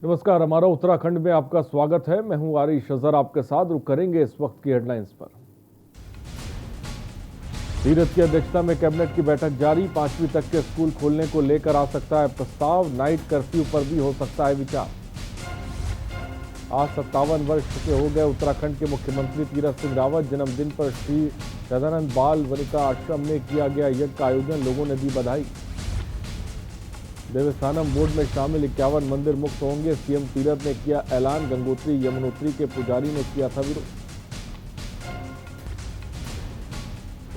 नमस्कार, हमारा उत्तराखंड में आपका स्वागत है। मैं हूं आरिश अजहर आपके साथ। रुक करेंगे इस वक्त की हेडलाइंस पर। तीरथ की अध्यक्षता में कैबिनेट की बैठक जारी। 5वीं तक के स्कूल खोलने को लेकर आ सकता है प्रस्ताव। नाइट कर्फ्यू पर भी हो सकता है विचार। आज 57 वर्ष के हो गए उत्तराखंड के मुख्यमंत्री तीरथ सिंह रावत। जन्मदिन पर श्री सदानंद बाल वनिता आश्रम में किया गया यज्ञ का आयोजन। लोगों ने दी बधाई। देवस्थानम बोर्ड में शामिल 51 मंदिर मुक्त होंगे। सीएम तीरथ ने किया ऐलान। गंगोत्री यमुनोत्री के पुजारी ने किया था विरोध।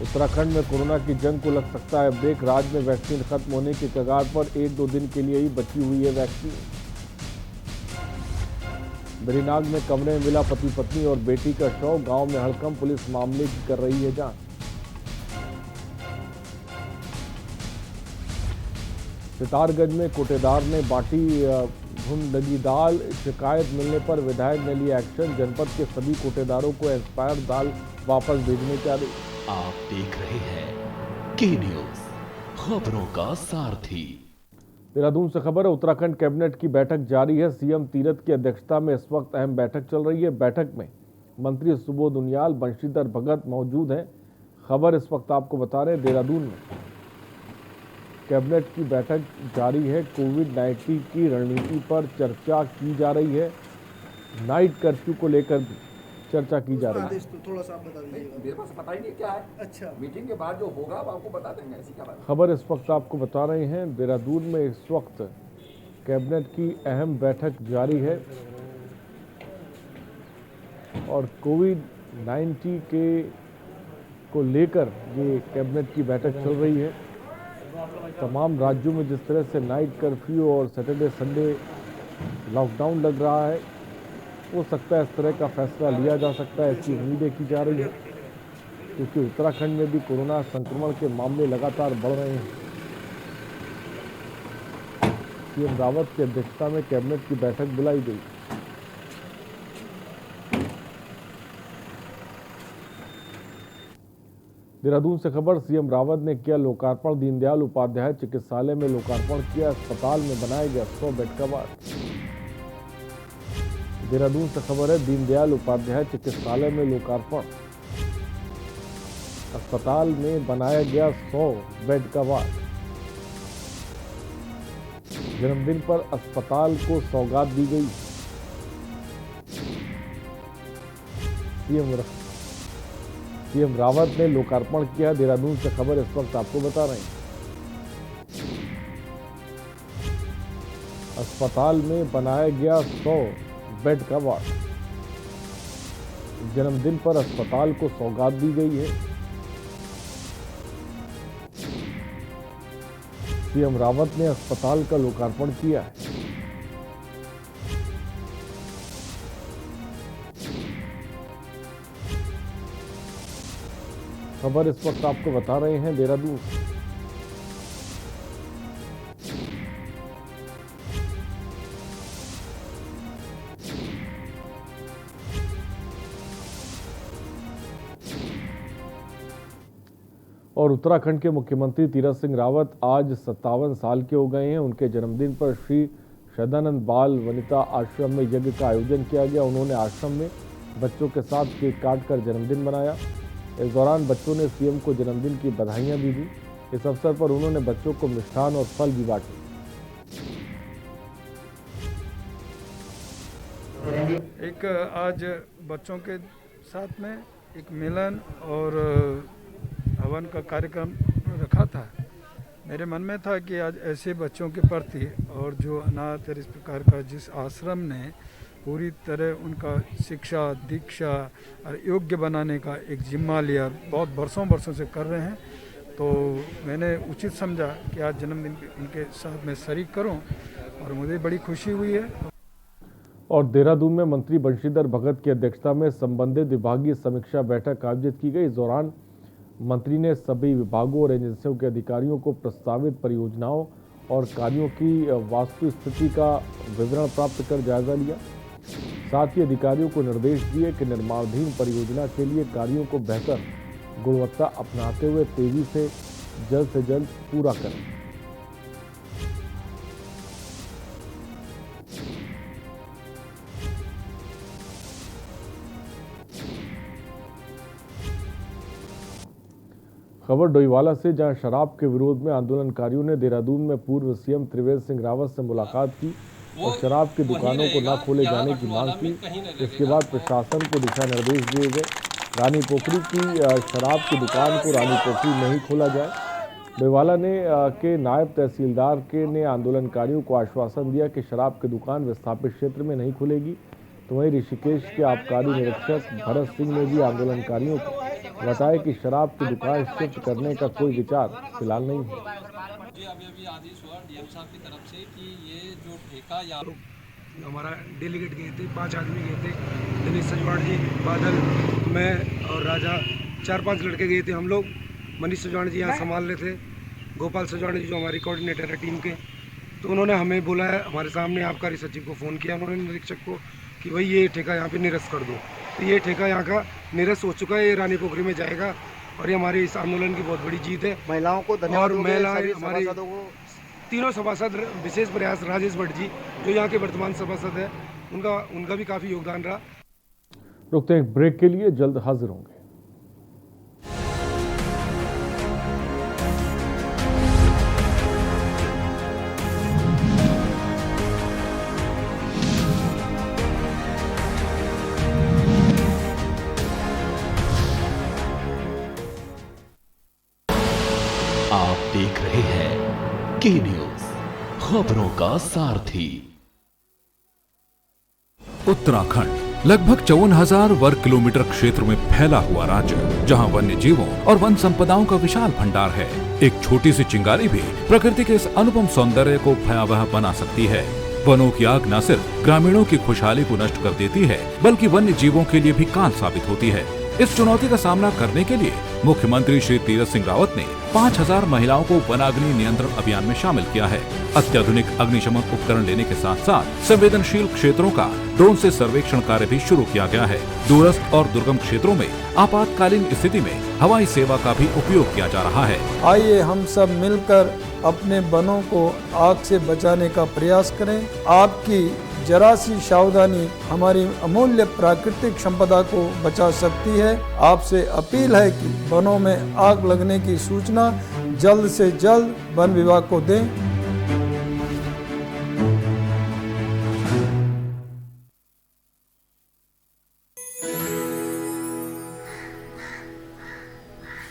उत्तराखंड में कोरोना की जंग को लग सकता है ब्रेक। राज्य में वैक्सीन खत्म होने के कगार पर 1-2 दिन के लिए ही बची हुई है वैक्सीन। बेरीनाग में कमरे में मिला पति पत्नी और बेटी का शव। गांव में हड़कंप। पुलिस मामले की कर रही है जांच। सितारगंज में कोटेदार ने बांटी घुन लगी दाल। शिकायत मिलने पर विधायक ने लिया एक्शन। जनपद के सभी कोटेदारों को एक्सपायर दाल वापस भेजने के आदेश। आप देख रहे हैं के न्यूज, खबरों का सारथी। देहरादून से खबर है। उत्तराखंड कैबिनेट की बैठक जारी है। सीएम तीरथ की अध्यक्षता में इस वक्त अहम बैठक चल रही है। बैठक में मंत्री सुबोध उनियाल, बंशीधर भगत मौजूद हैं। खबर इस वक्त आपको बता रहे हैं देहरादून में कैबिनेट की बैठक जारी है। कोविड-19 की रणनीति पर चर्चा की जा रही है। नाइट कर्फ्यू को लेकर भी चर्चा की जा रही है। तो थोड़ा सा आप बता दीजिएगा। मेरे पास पता ही नहीं क्या है। अच्छा, मीटिंग के बाद जो होगा वो आपको बता देंगे। ऐसी क्या बात है? खबर इस वक्त आपको बता रहे हैं देहरादून में इस वक्त कैबिनेट की अहम बैठक जारी है और कोविड-19 के को लेकर ये कैबिनेट की बैठक चल रही है। तमाम राज्यों में जिस तरह से नाइट कर्फ्यू और सैटरडे संडे लॉकडाउन लग रहा है, हो सकता है इस तरह का फैसला लिया जा सकता है। ऐसी उम्मीदें की जा रही है क्योंकि उत्तराखंड में भी कोरोना संक्रमण के मामले लगातार बढ़ रहे हैं। सीएम रावत की अध्यक्षता में कैबिनेट की बैठक बुलाई गई। देहरादून से खबर। सीएम रावत ने किया लोकार्पण। दीनदयाल उपाध्याय चिकित्सालय में लोकार्पण किया। अस्पताल में बनाया गया 100 बेड का वार्ड। देहरादून से खबर है। दीनदयाल उपाध्याय चिकित्सालय में लोकार्पण। अस्पताल में बनाया गया 100 बेड का वार्ड। जन्मदिन पर अस्पताल को सौगात दी गई। सीएम रावत ने लोकार्पण किया। देहरादून से खबर इस वक्त आपको बता रहे हैं। अस्पताल में बनाया गया 100 बेड का वार्ड। जन्मदिन पर अस्पताल को सौगात दी गई है। सीएम रावत ने अस्पताल का लोकार्पण किया है। खबर इस वक्त आपको बता रहे हैं देहरादून से। और उत्तराखंड के मुख्यमंत्री तीरथ सिंह रावत आज 57 साल के हो गए हैं। उनके जन्मदिन पर श्री सदानंद बाल वनिता आश्रम में यज्ञ का आयोजन किया गया। उन्होंने आश्रम में बच्चों के साथ केक काटकर जन्मदिन मनाया। इस दौरान बच्चों ने सीएम को जन्मदिन की बधाइयां भी दी। इस अवसर पर उन्होंने बच्चों को मिष्ठान और फल भी बांटे। एक आज बच्चों के साथ में एक मिलन और हवन का कार्यक्रम रखा था। मेरे मन में था कि आज ऐसे बच्चों के प्रति और जो अनाथ इस प्रकार का जिस आश्रम ने पूरी तरह उनका शिक्षा दीक्षा और योग्य बनाने का एक जिम्मा लिया, बहुत वर्षों से कर रहे हैं, तो मैंने उचित समझा कि आज जन्मदिन उनके साथ में शरीक करूं और मुझे बड़ी खुशी हुई है। और देहरादून में मंत्री बंशीधर भगत की अध्यक्षता में संबंधित विभागीय समीक्षा बैठक आयोजित की गई। इस दौरान मंत्री ने सभी विभागों और एजेंसियों के अधिकारियों को प्रस्तावित परियोजनाओं और कार्यों की वास्तु स्थिति का विवरण प्राप्त कर जायजा लिया। साथ ही अधिकारियों को निर्देश दिए कि निर्माणाधीन परियोजना के लिए कार्यों को बेहतर गुणवत्ता अपनाते हुए तेजी से जल्द पूरा करें। खबर डोईवाला से, जहां शराब के विरोध में आंदोलनकारियों ने देहरादून में पूर्व सीएम त्रिवेंद्र सिंह रावत से मुलाकात की और शराब की दुकानों को न खोले जाने की मांग की। इसके बाद प्रशासन को दिशा निर्देश दिए गए। रानी पोखरी की शराब की दुकान को रानी पोखरी में ही खोला जाए। डोईवाला के नायब तहसीलदार ने आंदोलनकारियों को आश्वासन दिया कि शराब की दुकान विस्थापित क्षेत्र में नहीं खुलेगी। तो वहीं ऋषिकेश के आबकारी निरीक्षक भरत सिंह ने भी आंदोलनकारियों को बताया कि शराब की दुकान शिफ्ट करने का कोई विचार फिलहाल नहीं है। अभी आदेश हुआ डीएम साहब की तरफ से कि ये जो ठेका या हमारा डेलीगेट गए थे, 5 आदमी गए थे, दिनेश सजवाड़ जी, बादल, मैं और राजा, 4-5 लड़के गए थे हम लोग। मनीष सजवाड़ जी यहाँ संभाल रहे थे, गोपाल सजवाड़ जी जो हमारे कोऑर्डिनेटर है टीम के, तो उन्होंने हमें बोला है, हमारे सामने आबकारी सचिव को फ़ोन किया उन्होंने निरीक्षक को कि भाई ये ठेका यहाँ पे निरस्त कर दो। तो ये ठेका यहाँ का निरस्त हो चुका है, ये रानी पोखरी में जाएगा और ये हमारे इस आंदोलन की बहुत बड़ी जीत है। महिलाओं को धन्यवाद। और महिलाएं हमारे तीनों सभासद, विशेष प्रयास राजेश भट्ट जी जो यहाँ के वर्तमान सभासद है, उनका भी काफ़ी योगदान रहा। रुकते हैं ब्रेक के लिए, जल्द हाजिर होंगे। आप देख रहे हैं के न्यूज, खबरों का सारथी। उत्तराखंड लगभग 54,000 वर्ग किलोमीटर क्षेत्र में फैला हुआ राज्य, जहां वन्य जीवों और वन संपदाओं का विशाल भंडार है। एक छोटी सी चिंगारी भी प्रकृति के इस अनुपम सौंदर्य को भयावह बना सकती है। वनों की आग न सिर्फ ग्रामीणों की खुशहाली को नष्ट कर देती है, बल्कि वन्य जीवों के लिए भी काल साबित होती है। इस चुनौती का सामना करने के लिए मुख्यमंत्री श्री तीरथ सिंह रावत ने 5,000 महिलाओं को वनाग्नि नियंत्रण अभियान में शामिल किया है। अत्याधुनिक अग्निशमन उपकरण लेने के साथ साथ संवेदनशील क्षेत्रों का ड्रोन से सर्वेक्षण कार्य भी शुरू किया गया है। दूरस्थ और दुर्गम क्षेत्रों में आपातकालीन स्थिति में हवाई सेवा का भी उपयोग किया जा रहा है। आइए हम सब मिलकर अपने वनों को आग से बचाने का प्रयास करें। आपकी जरा सी सावधानी हमारी अमूल्य प्राकृतिक संपदा को बचा सकती है। आपसे अपील है कि वनों में आग लगने की सूचना जल्द से जल्द वन विभाग को दें।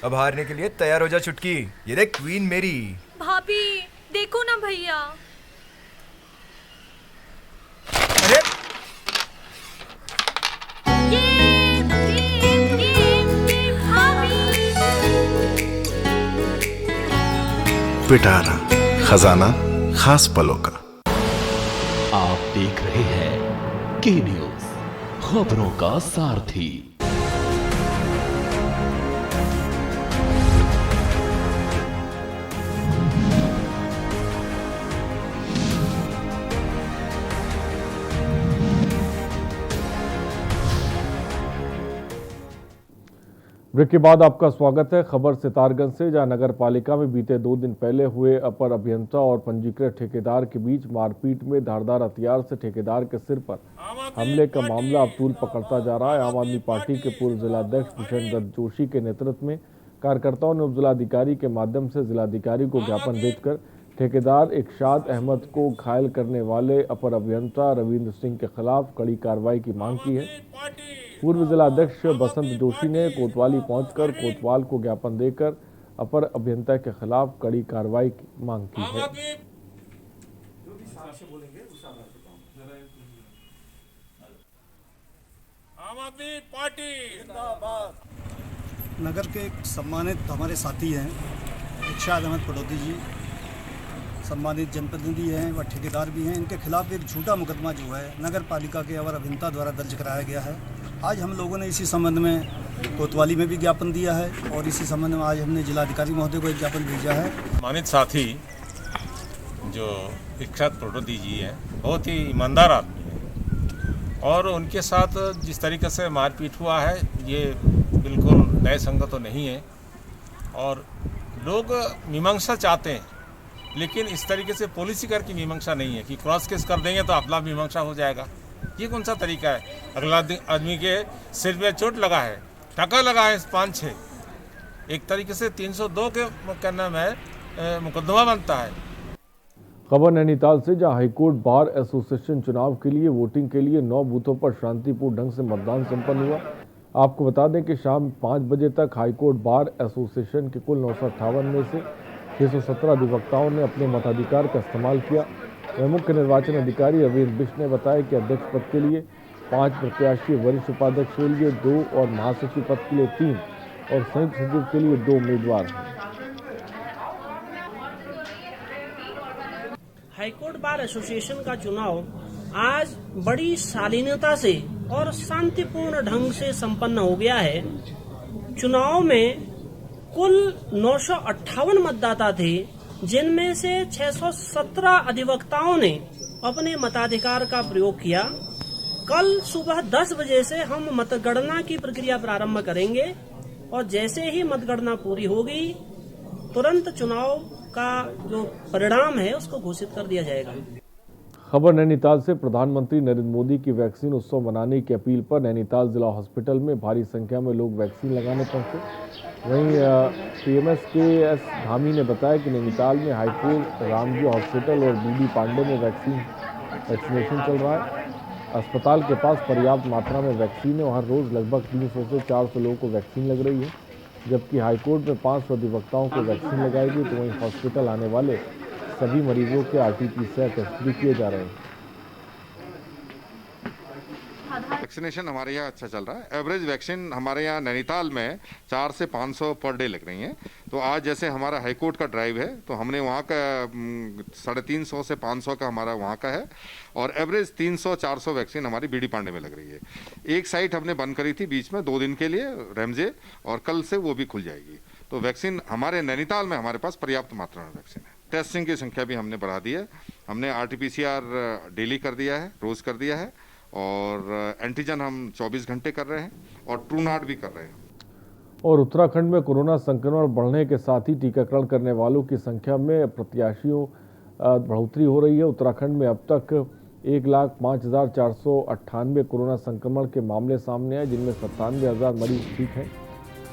अब हारने के लिए तैयार हो जा चुटकी। ये देख क्वीन मेरी। भाभी देखो ना भैया। अरे पिटारा खजाना खास पलों का। आप देख रहे हैं के न्यूज, खबरों का सारथी। ब्रेक के बाद आपका स्वागत है। खबर सितारगंज से, जहां नगर पालिका में बीते 2 दिन पहले हुए अपर अभियंता और पंजीकृत ठेकेदार के बीच मारपीट में धारदार हथियार से ठेकेदार के सिर पर हमले का मामला अब तूल पकड़ता जा रहा है। आम आदमी पार्टी के पूर्व जिलाध्यक्ष भूषण दत्त जोशी के नेतृत्व में कार्यकर्ताओं ने उपजिलाधिकारी के माध्यम से जिलाधिकारी को ज्ञापन भेजकर ठेकेदार इरशाद अहमद को घायल करने वाले अपर अभियंता रविंद्र सिंह के खिलाफ कड़ी कार्रवाई की मांग की है। पूर्व जिलाध्यक्ष बसंत जोशी ने कोतवाली पहुंचकर कोतवाल को ज्ञापन देकर अपर अभियंता के खिलाफ कड़ी कार्रवाई की मांग की है। आम आदमी पार्टी जिंदाबाद। नगर के एक सम्मानित हमारे साथी हैं इरशाद अहमद पटौदी जी, सम्मानित जनप्रतिनिधि हैं व ठेकेदार भी हैं। इनके खिलाफ एक झूठा मुकदमा जो है नगर पालिका के अवर अभियंता द्वारा दर्ज कराया गया है। आज हम लोगों ने इसी संबंध में कोतवाली में भी ज्ञापन दिया है और इसी संबंध में आज हमने जिलाधिकारी महोदय को एक ज्ञापन भेजा है। सम्मानित साथी जो इरशाद पटौदी जी हैं, बहुत ही ईमानदार आदमी हैं और उनके साथ जिस तरीके से मारपीट हुआ है ये बिल्कुल न्याय संगत तो नहीं है। और लोग मीमांसा चाहते हैं, लेकिन इस तरीके से पॉलिसी कर की मीमांसा नहीं है कि क्रॉस केस कर देंगे तो अपना मीमांसा हो जाएगा। ये कौन सा तरीका है? अगला आदमी के सिर में चोट लगा है, टका लगा है 5-6, एक तरीके से 302 के क्या नाम है मुकदमा बनता है। खबर नैनीताल से, जहां हाईकोर्ट बार एसोसिएशन चुनाव के लिए वोटिंग के लिए 9 बूथों पर शांतिपूर्ण ढंग से मतदान संपन्न हुआ। आपको बता दें कि शाम 5 बजे तक हाईकोर्ट बार एसोसिएशन के कुल 958 में से 617 अधिवक्ताओं ने अपने मताधिकार का इस्तेमाल किया। वहीं मुख्य निर्वाचन अधिकारी रविंद्र बिष्ट ने बताया कि अध्यक्ष पद के लिए 5 प्रत्याशी, वरिष्ठ उपाध्यक्ष के लिए 2 और महासचिव पद के लिए 3 और संयुक्त सचिव के लिए 2 उम्मीदवार हैं। हाईकोर्ट बार एसोसिएशन का चुनाव आज बड़ी शालीनता से और शांतिपूर्ण ढंग से संपन्न हो गया है। चुनाव में कुल 958 मतदाता थे, जिनमें से 617 अधिवक्ताओं ने अपने मताधिकार का प्रयोग किया। कल सुबह 10 बजे से हम मतगणना की प्रक्रिया प्रारंभ करेंगे और जैसे ही मतगणना पूरी होगी तुरंत चुनाव का जो परिणाम है उसको घोषित कर दिया जाएगा। खबर नैनीताल से, प्रधानमंत्री नरेंद्र मोदी की वैक्सीन उत्सव मनाने की अपील पर नैनीताल जिला हॉस्पिटल में भारी संख्या में लोग वैक्सीन लगाने पहुंचे। वहीं पीएमएस के एस धामी ने बताया कि नैनीताल में हाईकोर्ट, रामजी हॉस्पिटल और बीडी पांडे में वैक्सीनेशन चल रहा है। अस्पताल के पास पर्याप्त मात्रा में वैक्सीन है और हर रोज लगभग 300 से 400 लोगों को वैक्सीन लग रही है। जबकि हाईकोर्ट में 500 अधिवक्ताओं को वैक्सीन लगाई गई, तो वहीं हॉस्पिटल आने वाले सभी मरीजों के RT-PCR टेस्ट भी किए जा रहे हैं। वैक्सीनेशन हमारे यहाँ अच्छा चल रहा है। एवरेज वैक्सीन हमारे यहाँ नैनीताल में 400 से 500 पर डे लग रही हैं। तो आज जैसे हमारा हाईकोर्ट का ड्राइव है तो हमने वहाँ का 350 से 500 का हमारा वहाँ का है और एवरेज 300-400 वैक्सीन हमारी बीडी पांडे में लग रही है। एक साइट हमने बंद करी थी बीच में 2 दिन के लिए, रेमजे, और कल से वो भी खुल जाएगी। तो वैक्सीन हमारे नैनीताल में हमारे पास पर्याप्त मात्रा में वैक्सीन है। टेस्टिंग की संख्या भी हमने बढ़ा दी है। हमने RT-PCR डेली कर दिया है, रोज़ कर दिया है, और एंटीजन हम 24 घंटे कर रहे हैं और ट्रू नॉट भी कर रहे हैं। और उत्तराखंड में कोरोना संक्रमण बढ़ने के साथ ही टीकाकरण करने वालों की संख्या में प्रत्याशियों बढ़ोतरी हो रही है। उत्तराखंड में अब तक 1,05,498 कोरोना संक्रमण के मामले सामने आए, जिनमें 97,000 मरीज ठीक हैं।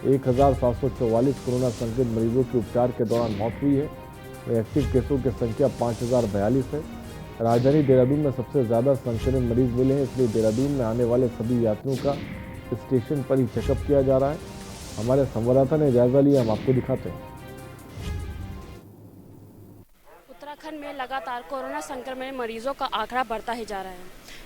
1,744 कोरोना संक्रमित मरीजों के उपचार के दौरान मौत हुई है। एक्टिव केसों की संख्या 5,042 है। राजधानी देहरादून में सबसे ज़्यादा संक्रमित मरीज मिले हैं, इसलिए देहरादून में आने वाले सभी यात्रियों का स्टेशन पर ही चेकअप किया जा रहा है। हमारे संवाददाता ने जायजा लिया, हम आपको दिखाते हैं। उत्तराखंड में लगातार कोरोना संक्रमण मरीजों का आंकड़ा बढ़ता ही जा रहा है।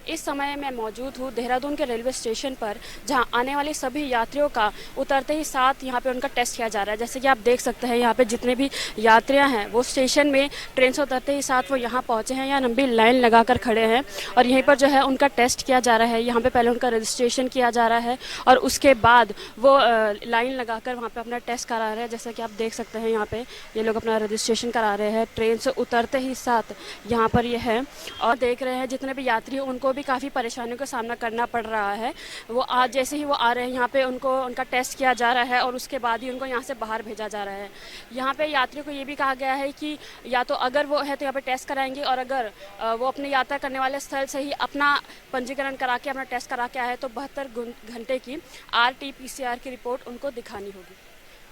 इस समय मैं मौजूद हूँ देहरादून के रेलवे स्टेशन पर, जहां आने वाले सभी यात्रियों का उतरते ही साथ यहां पे उनका टेस्ट किया जा रहा है। जैसे कि आप देख सकते हैं यहाँ पे जितने भी यात्रियां हैं वो स्टेशन में ट्रेन से उतरते ही साथ वो यहाँ पहुँचे हैं, यहाँ लंबी लाइन लगाकर खड़े हैं और यहीं पर जो है उनका टेस्ट किया जा रहा है। यहाँ पे पहले उनका रजिस्ट्रेशन किया जा रहा है और उसके बाद वो लाइन लगाकर वहाँ पर अपना टेस्ट करा रहे हैं। जैसे कि आप देख सकते हैं यहाँ पे ये लोग अपना रजिस्ट्रेशन करा रहे हैं। ट्रेन से उतरते ही साथ यहाँ पर ये है और देख रहे हैं जितने भी यात्री उनको भी काफ़ी परेशानियों का सामना करना पड़ रहा है। वो आज जैसे ही वो आ रहे हैं यहाँ पे उनको उनका टेस्ट किया जा रहा है और उसके बाद ही उनको यहाँ से बाहर भेजा जा रहा है। यहाँ पे यात्रियों को ये भी कहा गया है कि या तो अगर वो है तो यहाँ पे टेस्ट कराएंगे और अगर वो अपनी यात्रा करने वाले स्थल से ही अपना पंजीकरण करा के अपना टेस्ट करा के आए तो 72 घंटे की RT-PCR की रिपोर्ट उनको दिखानी होगी।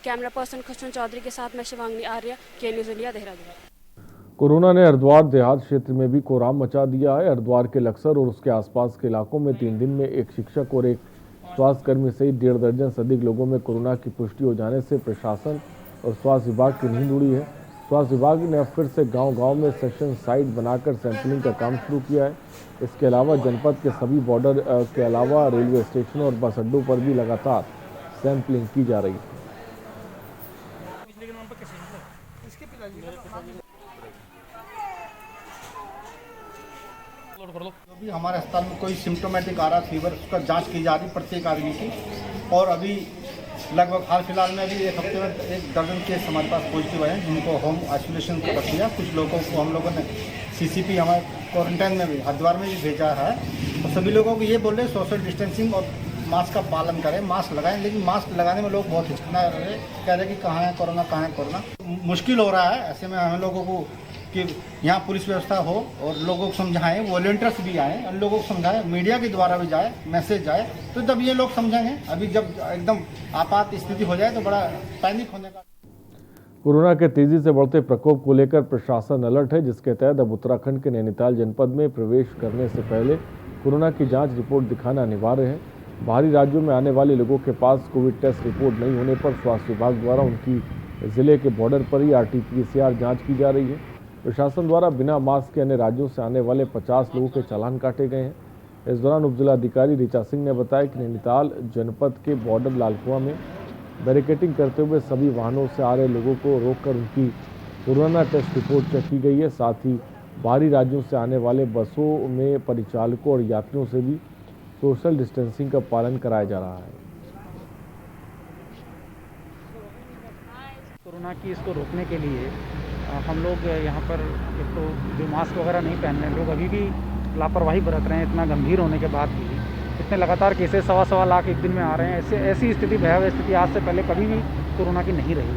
कैमरा पर्सन खुशबू चौधरी के साथ मैं शिवांगी आर्य, के न्यूज़ इंडिया, देहरादून। कोरोना ने हरिद्वार देहात क्षेत्र में भी कोहराम मचा दिया है। हरिद्वार के लक्सर और उसके आसपास के इलाकों में 3 दिन में एक शिक्षक और एक स्वास्थ्यकर्मी सहित 1.5 दर्जन से अधिक लोगों में कोरोना की पुष्टि हो जाने से प्रशासन और स्वास्थ्य विभाग की नींद उड़ी है। स्वास्थ्य विभाग ने अब फिर से गांव-गांव में सेशन साइट बनाकर सैंपलिंग का काम शुरू किया है। इसके अलावा जनपद के सभी बॉर्डर के अलावा रेलवे स्टेशनों और बस अड्डों पर भी लगातार सैंपलिंग की जा रही है। जो भी हमारे अस्पताल में कोई सिम्टोमेटिक आ रहा फीवर, उसका जांच की जा रही प्रत्येक आदमी की। और अभी लगभग हाल फिलहाल में अभी 1 हफ्ते में 1 दर्जन केस हमारे पास पॉजिटिव आए हैं, जिनको होम आइसोलेशन कर दिया। कुछ लोगों को हम लोगों ने CCP हमारे क्वारंटाइन में भी हरिद्वार में भी भेजा है। तो सभी लोगों को ये बोल रहे सोशल डिस्टेंसिंग और मास्क का पालन करें, मास्क लगाएं। लेकिन मास्क लगाने में लोग बहुत हिचकिचा रहे, कह रहे कि कहाँ है कोरोना, कहाँ है कोरोना। मुश्किल हो रहा है, ऐसे में हम लोगों को कि यहाँ पुलिस व्यवस्था हो और लोगों को समझाएं, वॉलंटियर्स भी आए और लोगों को समझाएं, मीडिया के द्वारा भी जाए, मैसेज जाए, तो जब ये लोग समझेंगे। अभी जब एकदम आपात स्थिति हो जाए तो बड़ा पैनिक होने का। कोरोना के तेजी से बढ़ते प्रकोप को लेकर प्रशासन अलर्ट है, जिसके तहत अब उत्तराखंड के नैनीताल जनपद में प्रवेश करने से पहले कोरोना की जांच रिपोर्ट दिखाना अनिवार्य है। बाहरी राज्यों में आने वाले लोगों के पास कोविड टेस्ट रिपोर्ट नहीं होने पर स्वास्थ्य विभाग द्वारा उनकी जिले के बॉर्डर पर ही RT-PCR जांच की जा रही है। प्रशासन द्वारा बिना मास्क के अन्य राज्यों से आने वाले 50 लोगों के चालान काटे गए हैं। इस दौरान उपजिलाधिकारी ऋचा सिंह ने बताया कि नैनीताल जनपद के बॉर्डर लालकुआं में बैरिकेडिंग करते हुए सभी वाहनों से आ रहे लोगों को रोककर उनकी कोरोना टेस्ट रिपोर्ट चेक की गई है। साथ ही बाहरी राज्यों से आने वाले बसों में परिचालकों और यात्रियों से भी सोशल डिस्टेंसिंग का पालन कराया जा रहा है। कोरोना की इसको रोकने के लिए हम लोग यहाँ पर एक तो जो मास्क वगैरह नहीं पहन रहे हैं, लोग अभी भी लापरवाही बरत रहे हैं। इतना गंभीर होने के बाद भी इतने लगातार केसेस 1.25 लाख एक दिन में आ रहे हैं। ऐसी स्थिति, भयावह स्थिति आज से पहले कभी भी कोरोना की नहीं रही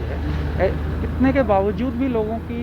है। इतने के बावजूद भी लोगों की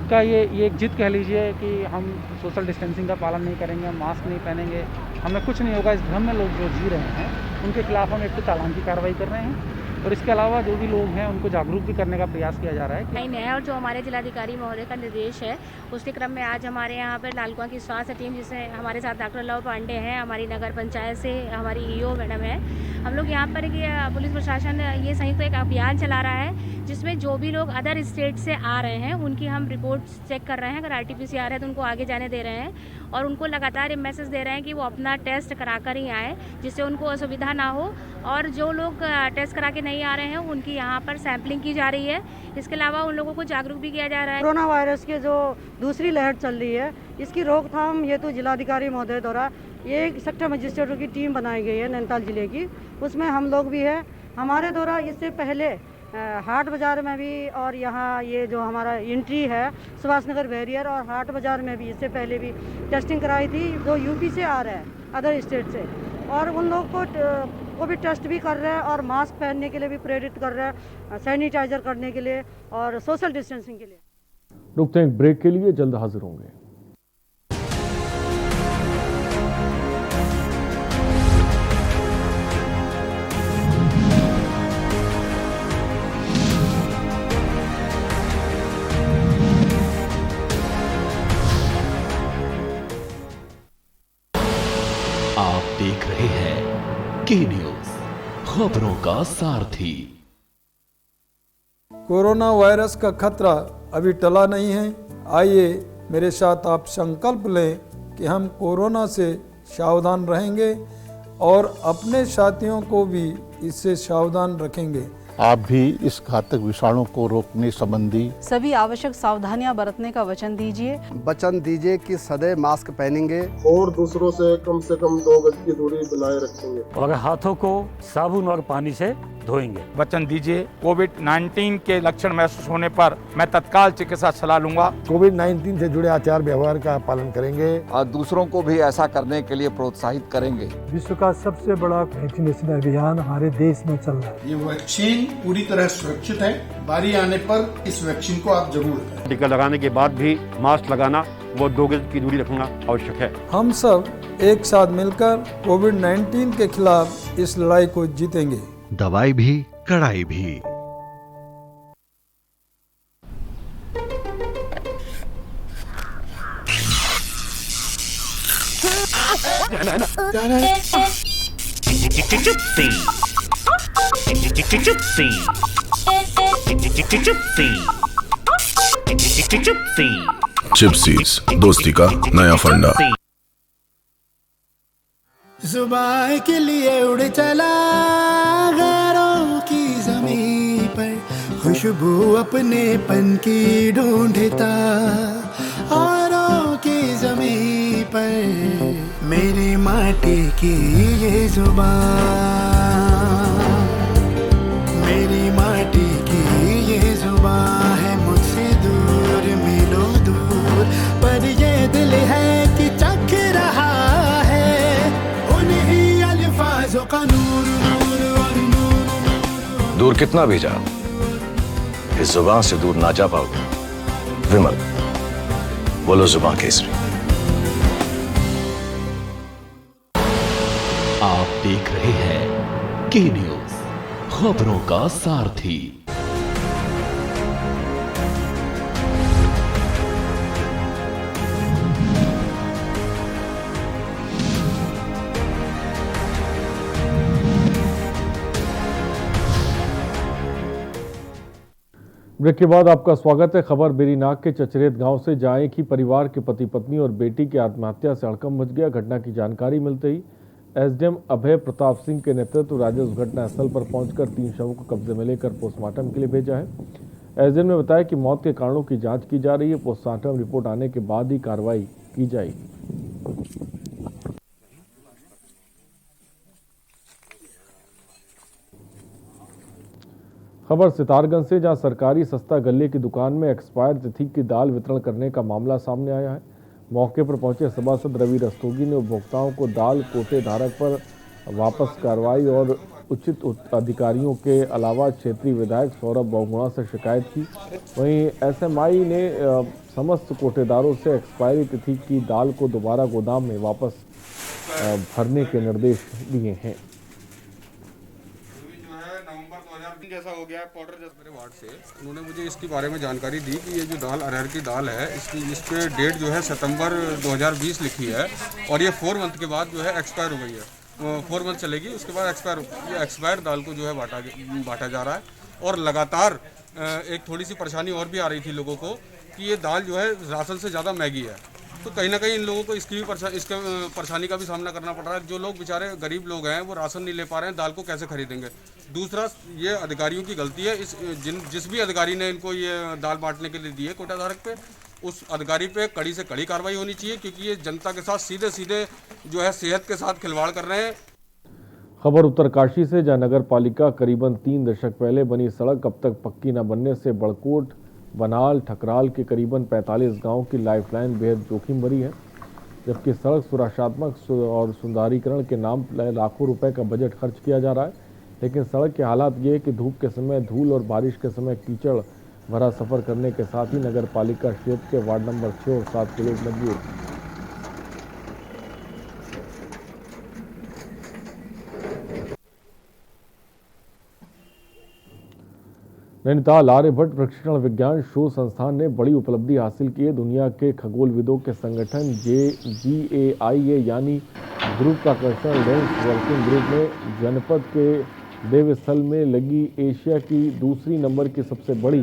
का ये एक जिद कह लीजिए कि हम सोशल डिस्टेंसिंग का पालन नहीं करेंगे, मास्क नहीं पहनेंगे, हमें कुछ नहीं होगा। इस भ्रम में लोग जो जी रहे हैं उनके खिलाफ हम एक तो चालान की कार्रवाई कर रहे हैं और इसके अलावा जो भी लोग हैं उनको जागरूक भी करने का प्रयास किया जा रहा है। नहीं है और जो हमारे जिलाधिकारी महोदय का निर्देश है उसके क्रम में आज हमारे यहाँ पर लालकुआं की स्वास्थ्य टीम, जिसमें हमारे साथ डॉक्टर लव पांडे हैं, हमारी नगर पंचायत से हमारी EO मैडम है, हम लोग यहाँ पर पुलिस प्रशासन ये संयुक्त एक अभियान चला रहा है जिसमें जो भी लोग अदर स्टेट से आ रहे हैं उनकी हम रिपोर्ट चेक कर रहे हैं। अगर RT-PCR है तो उनको आगे जाने दे रहे हैं और उनको लगातार ये मैसेज दे रहे हैं कि वो अपना टेस्ट करा कर ही आए, जिससे उनको असुविधा ना हो। और जो लोग टेस्ट करा के नहीं आ रहे हैं उनकी यहाँ पर सैंपलिंग की जा रही है। इसके अलावा उन लोगों को जागरूक भी किया जा रहा है। कोरोना वायरस के जो दूसरी लहर चल रही है, इसकी रोकथाम हेतु जिलाधिकारी महोदय द्वारा ये सेक्टर मजिस्ट्रेटों की टीम बनाई गई है नैनीताल जिले की, उसमें हम लोग भी है। हमारे द्वारा इससे पहले हाट बाज़ार में भी और यहाँ ये जो हमारा एंट्री है सुभाष नगर बैरियर और हाट बाज़ार में भी इससे पहले भी टेस्टिंग कराई थी, जो UP से आ रहे हैं अदर स्टेट से, और उन लोगों को भी टेस्ट भी कर रहे हैं और मास्क पहनने के लिए भी प्रेरित कर रहे हैं, सैनिटाइजर करने के लिए और सोशल डिस्टेंसिंग के लिए। रुकते हैं ब्रेक के लिए, जल्द हाजिर होंगे। आप देख रहे हैं के न्यूज, खबरों का सारथी। कोरोना वायरस का खतरा अभी टला नहीं है। आइए मेरे साथ आप संकल्प लें कि हम कोरोना से सावधान रहेंगे और अपने साथियों को भी इससे सावधान रखेंगे। आप भी इस घातक विषाणु को रोकने संबंधी सभी आवश्यक सावधानियां बरतने का वचन दीजिए। वचन दीजिए कि सदैव मास्क पहनेंगे और दूसरों से कम 2 गज की दूरी बनाए रखेंगे और हाथों को साबुन और पानी से धोएंगे। वचन दीजिए कोविड-19 के लक्षण महसूस होने पर मैं तत्काल चिकित्सा सलाह लूंगा। कोविड-19 से जुड़े आचार व्यवहार का पालन करेंगे और दूसरों को भी ऐसा करने के लिए प्रोत्साहित करेंगे। विश्व का सबसे बड़ा वैक्सीनेशन अभियान हमारे देश में चल रहा है। ये वैक्सीन पूरी तरह सुरक्षित है। बारी आने पर इस वैक्सीन को आप जरूर लगाएं। टीका लगाने के बाद भी मास्क लगाना व 2 गज की दूरी रखना आवश्यक है। हम सब एक साथ मिलकर कोविड-19 के खिलाफ इस लड़ाई को जीतेंगे। दवाई भी कड़ाई भी। चिप्सीज, दोस्ती का नया फंडा। जुबान के लिए उड़ चला गैरों की ज़मीं पर, खुशबू अपने पन की ढूंढता औरों की ज़मीं पर, मेरी माटी की ये जुबान, मेरी माटी की ये जुबान है मुझसे दूर मिलो दूर, पर ये दिल है कि चख रहा का नूर नूर और नूर। दूर कितना भी जा, इस जुबान से दूर ना जा पाओगे। विमल, बोलो जुबान केसरी। आप देख रहे हैं के न्यूज, खबरों का सारथी। ब्रेक के बाद आपका स्वागत है। खबर बेरीनाग के चचरेत गांव से जहां एक ही परिवार के पति पत्नी और बेटी की आत्महत्या से हड़कंप मच गया। घटना की जानकारी मिलते ही एसडीएम अभय प्रताप सिंह के नेतृत्व राजस्व घटनास्थल पर पहुंचकर 3 शवों को कब्जे में लेकर पोस्टमार्टम के लिए भेजा है। एसडीएम ने बताया कि मौत के कारणों की जांच की जा रही है। पोस्टमार्टम रिपोर्ट आने के बाद ही कार्रवाई की जाएगी। खबर सितारगंज से, जहां सरकारी सस्ता गल्ले की दुकान में एक्सपायर तिथि की दाल वितरण करने का मामला सामने आया है। मौके पर पहुंचे सभासद रवि रस्तोगी ने उपभोक्ताओं को दाल कोटे धारक पर वापस कार्रवाई और उचित अधिकारियों के अलावा क्षेत्रीय विधायक सौरभ बहुगुणा से शिकायत की। वहीं एसएमआई ने समस्त कोटेदारों से एक्सपायरी तिथि की दाल को दोबारा गोदाम में वापस भरने के निर्देश दिए हैं। जैसा हो गया पाउडर जैसा मेरे वार्ड से उन्होंने मुझे इसके बारे में जानकारी दी कि ये जो दाल अरहर की दाल है इस पे डेट जो है सितंबर 2020 लिखी है और ये 4 मंथ के बाद जो है एक्सपायर हो गई है। 4 मंथ चलेगी, उसके बाद एक्सपायर दाल को जो है बांटा जा रहा है। और लगातार एक थोड़ी सी परेशानी और भी आ रही थी लोगों को कि ये दाल जो है राशन से ज़्यादा महंगी है, तो कहीं ना कहीं इन लोगों को इसकी परेशानी का भी सामना करना पड़ रहा है। जो लोग बेचारे गरीब लोग हैं वो राशन नहीं ले पा रहे हैं, दाल को कैसे खरीदेंगे। दूसरा, ये अधिकारियों की गलती है। जिस भी अधिकारी ने इनको ये दाल बांटने के लिए दी है कोटा धारक पे, उस अधिकारी पे कड़ी से कड़ी कार्रवाई होनी चाहिए, क्योंकि ये जनता के साथ सीधे सीधे जो है सेहत के साथ खिलवाड़ कर रहे हैं। खबर उत्तरकाशी से, जहां नगर पालिका करीबन 3 दशक पहले बनी सड़क अब तक पक्की न बनने से बड़कोट, बनाल, ठकराल के करीबन 45 गांव की लाइफलाइन बेहद जोखिम भरी है। जबकि सड़क सुरक्षात्मक और सुधारीकरण के नाम पर लाखों रुपए का बजट खर्च किया जा रहा है, लेकिन सड़क के हालात ये है कि धूप के समय धूल और बारिश के समय कीचड़ भरा सफर करने के साथ ही नगर पालिका क्षेत्र के वार्ड नंबर 6 और 7 के लोग मजबूर हैं। नैनीताल आर्यभट्ट प्रशिक्षण विज्ञान शोध संस्थान ने बड़ी उपलब्धि हासिल की है। दुनिया के खगोलविदों के संगठन GAIA यानी गुरुत्वाकर्षण लेंस वर्किंग ग्रुप ने जनपद के देवस्थल में लगी एशिया की दूसरी नंबर की सबसे बड़ी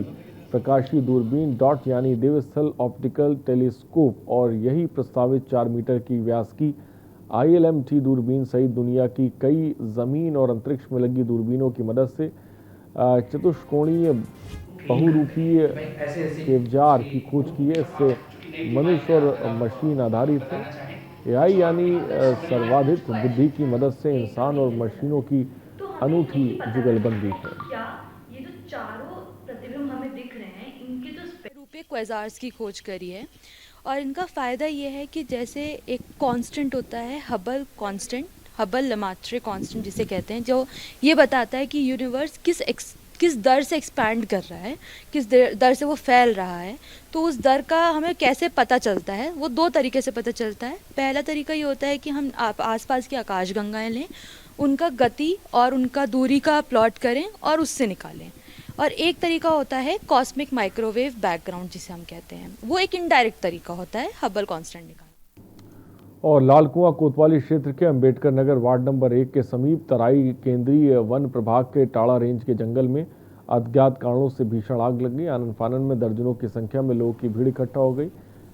प्रकाशीय दूरबीन डॉट यानी देवस्थल ऑप्टिकल टेलीस्कोप और यही प्रस्तावित 4 मीटर की व्यास की ILMT दूरबीन सहित दुनिया की कई जमीन और अंतरिक्ष में लगी दूरबीनों की मदद से चतुष्कोणीय बहुरूपीय केवजार की खोज की है। इससे मनुष्य और मशीन आधारित है। AI यानी सर्वाधिक बुद्धि की मदद से इंसान और मशीनों की अनूठी जुगलबंदी है। क्या ये जो चारों प्रतिबिंब हमें दिख रहे हैं, इनके जो रूपे क्वेज़ार्स की खोज करी है और इनका फ़ायदा ये है कि जैसे एक कांस्टेंट होता है हबल कांस्टेंट, हबल लमात्रे कांस्टेंट जिसे कहते हैं, जो ये बताता है कि यूनिवर्स किस दर से एक्सपैंड कर रहा है, किस दर से वो फैल रहा है। तो उस दर का हमें कैसे पता चलता है, वो 2 तरीके से पता चलता है। पहला तरीका ये होता है कि हम आसपास की आकाशगंगाएं लें, उनका गति और उनका दूरी का प्लॉट करें और उससे निकालें। और एक तरीका होता है कॉस्मिक माइक्रोवेव बैकग्राउंड जिसे हम कहते हैं, वो एक इनडायरेक्ट तरीका होता है हबल कांस्टेंट निकालने। और लालकुआं कोतवाली क्षेत्र के अंबेडकर नगर वार्ड नंबर 1 के समीप तराई केंद्रीय वन प्रभाग के टाड़ा रेंज के जंगल में अज्ञात कारणों से भीषण आग लग गई। आनन फानन में दर्जनों की संख्या में लोगों की भीड़ इकट्ठा हो गई।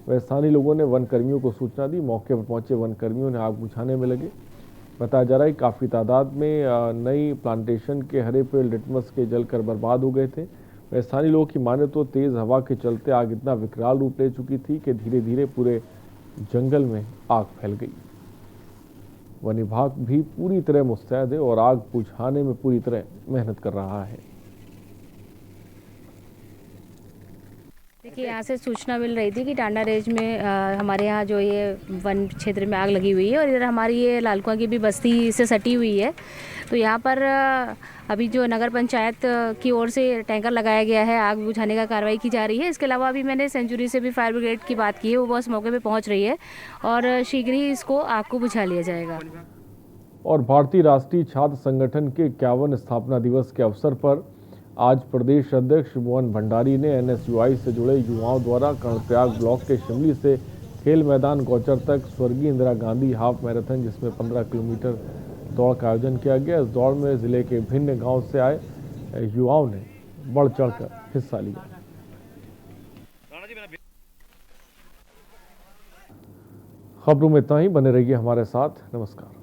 वह स्थानीय लोगों ने वन कर्मियों को सूचना दी। मौके पर पहुंचे वन कर्मियों ने आग बुझाने में लगे। बताया जा रहा है काफ़ी तादाद में नई प्लांटेशन के हरे पेड़ लिटमस के जलकर बर्बाद हो गए थे। वह स्थानीय लोगों की माने तो तेज़ हवा के चलते आग इतना विकराल रूप ले चुकी थी कि धीरे धीरे पूरे जंगल में आग फैल गई। वन विभाग भी पूरी तरह मुस्तैद है और आग बुझाने में पूरी तरह मेहनत कर रहा है। कि यहाँ से सूचना मिल रही थी कि टांडा रेंज में हमारे यहाँ जो ये वन क्षेत्र में आग लगी हुई है और इधर हमारी ये लालकुआं की भी बस्ती से सटी हुई है। तो यहाँ पर अभी जो नगर पंचायत की ओर से टैंकर लगाया गया है, आग बुझाने का कार्रवाई की जा रही है। इसके अलावा अभी मैंने सेंचुरी से भी फायर ब्रिगेड की बात की है, वो बस मौके पे पहुँच रही है और शीघ्र ही इसको आग को बुझा लिया जाएगा। और भारतीय राष्ट्रीय छात्र संगठन के 51 स्थापना दिवस के अवसर पर आज प्रदेश अध्यक्ष मोहन भंडारी ने NSUI से जुड़े युवाओं द्वारा कर्णप्रयाग ब्लॉक के शिमली से खेल मैदान गौचर तक स्वर्गीय इंदिरा गांधी हाफ मैराथन, जिसमें 15 किलोमीटर दौड़ का आयोजन किया गया। इस दौड़ में जिले के विभिन्न गांव से आए युवाओं ने बढ़ चढ़कर हिस्सा लिया। खबरों में इतना ही, बने रहिए हमारे साथ। नमस्कार।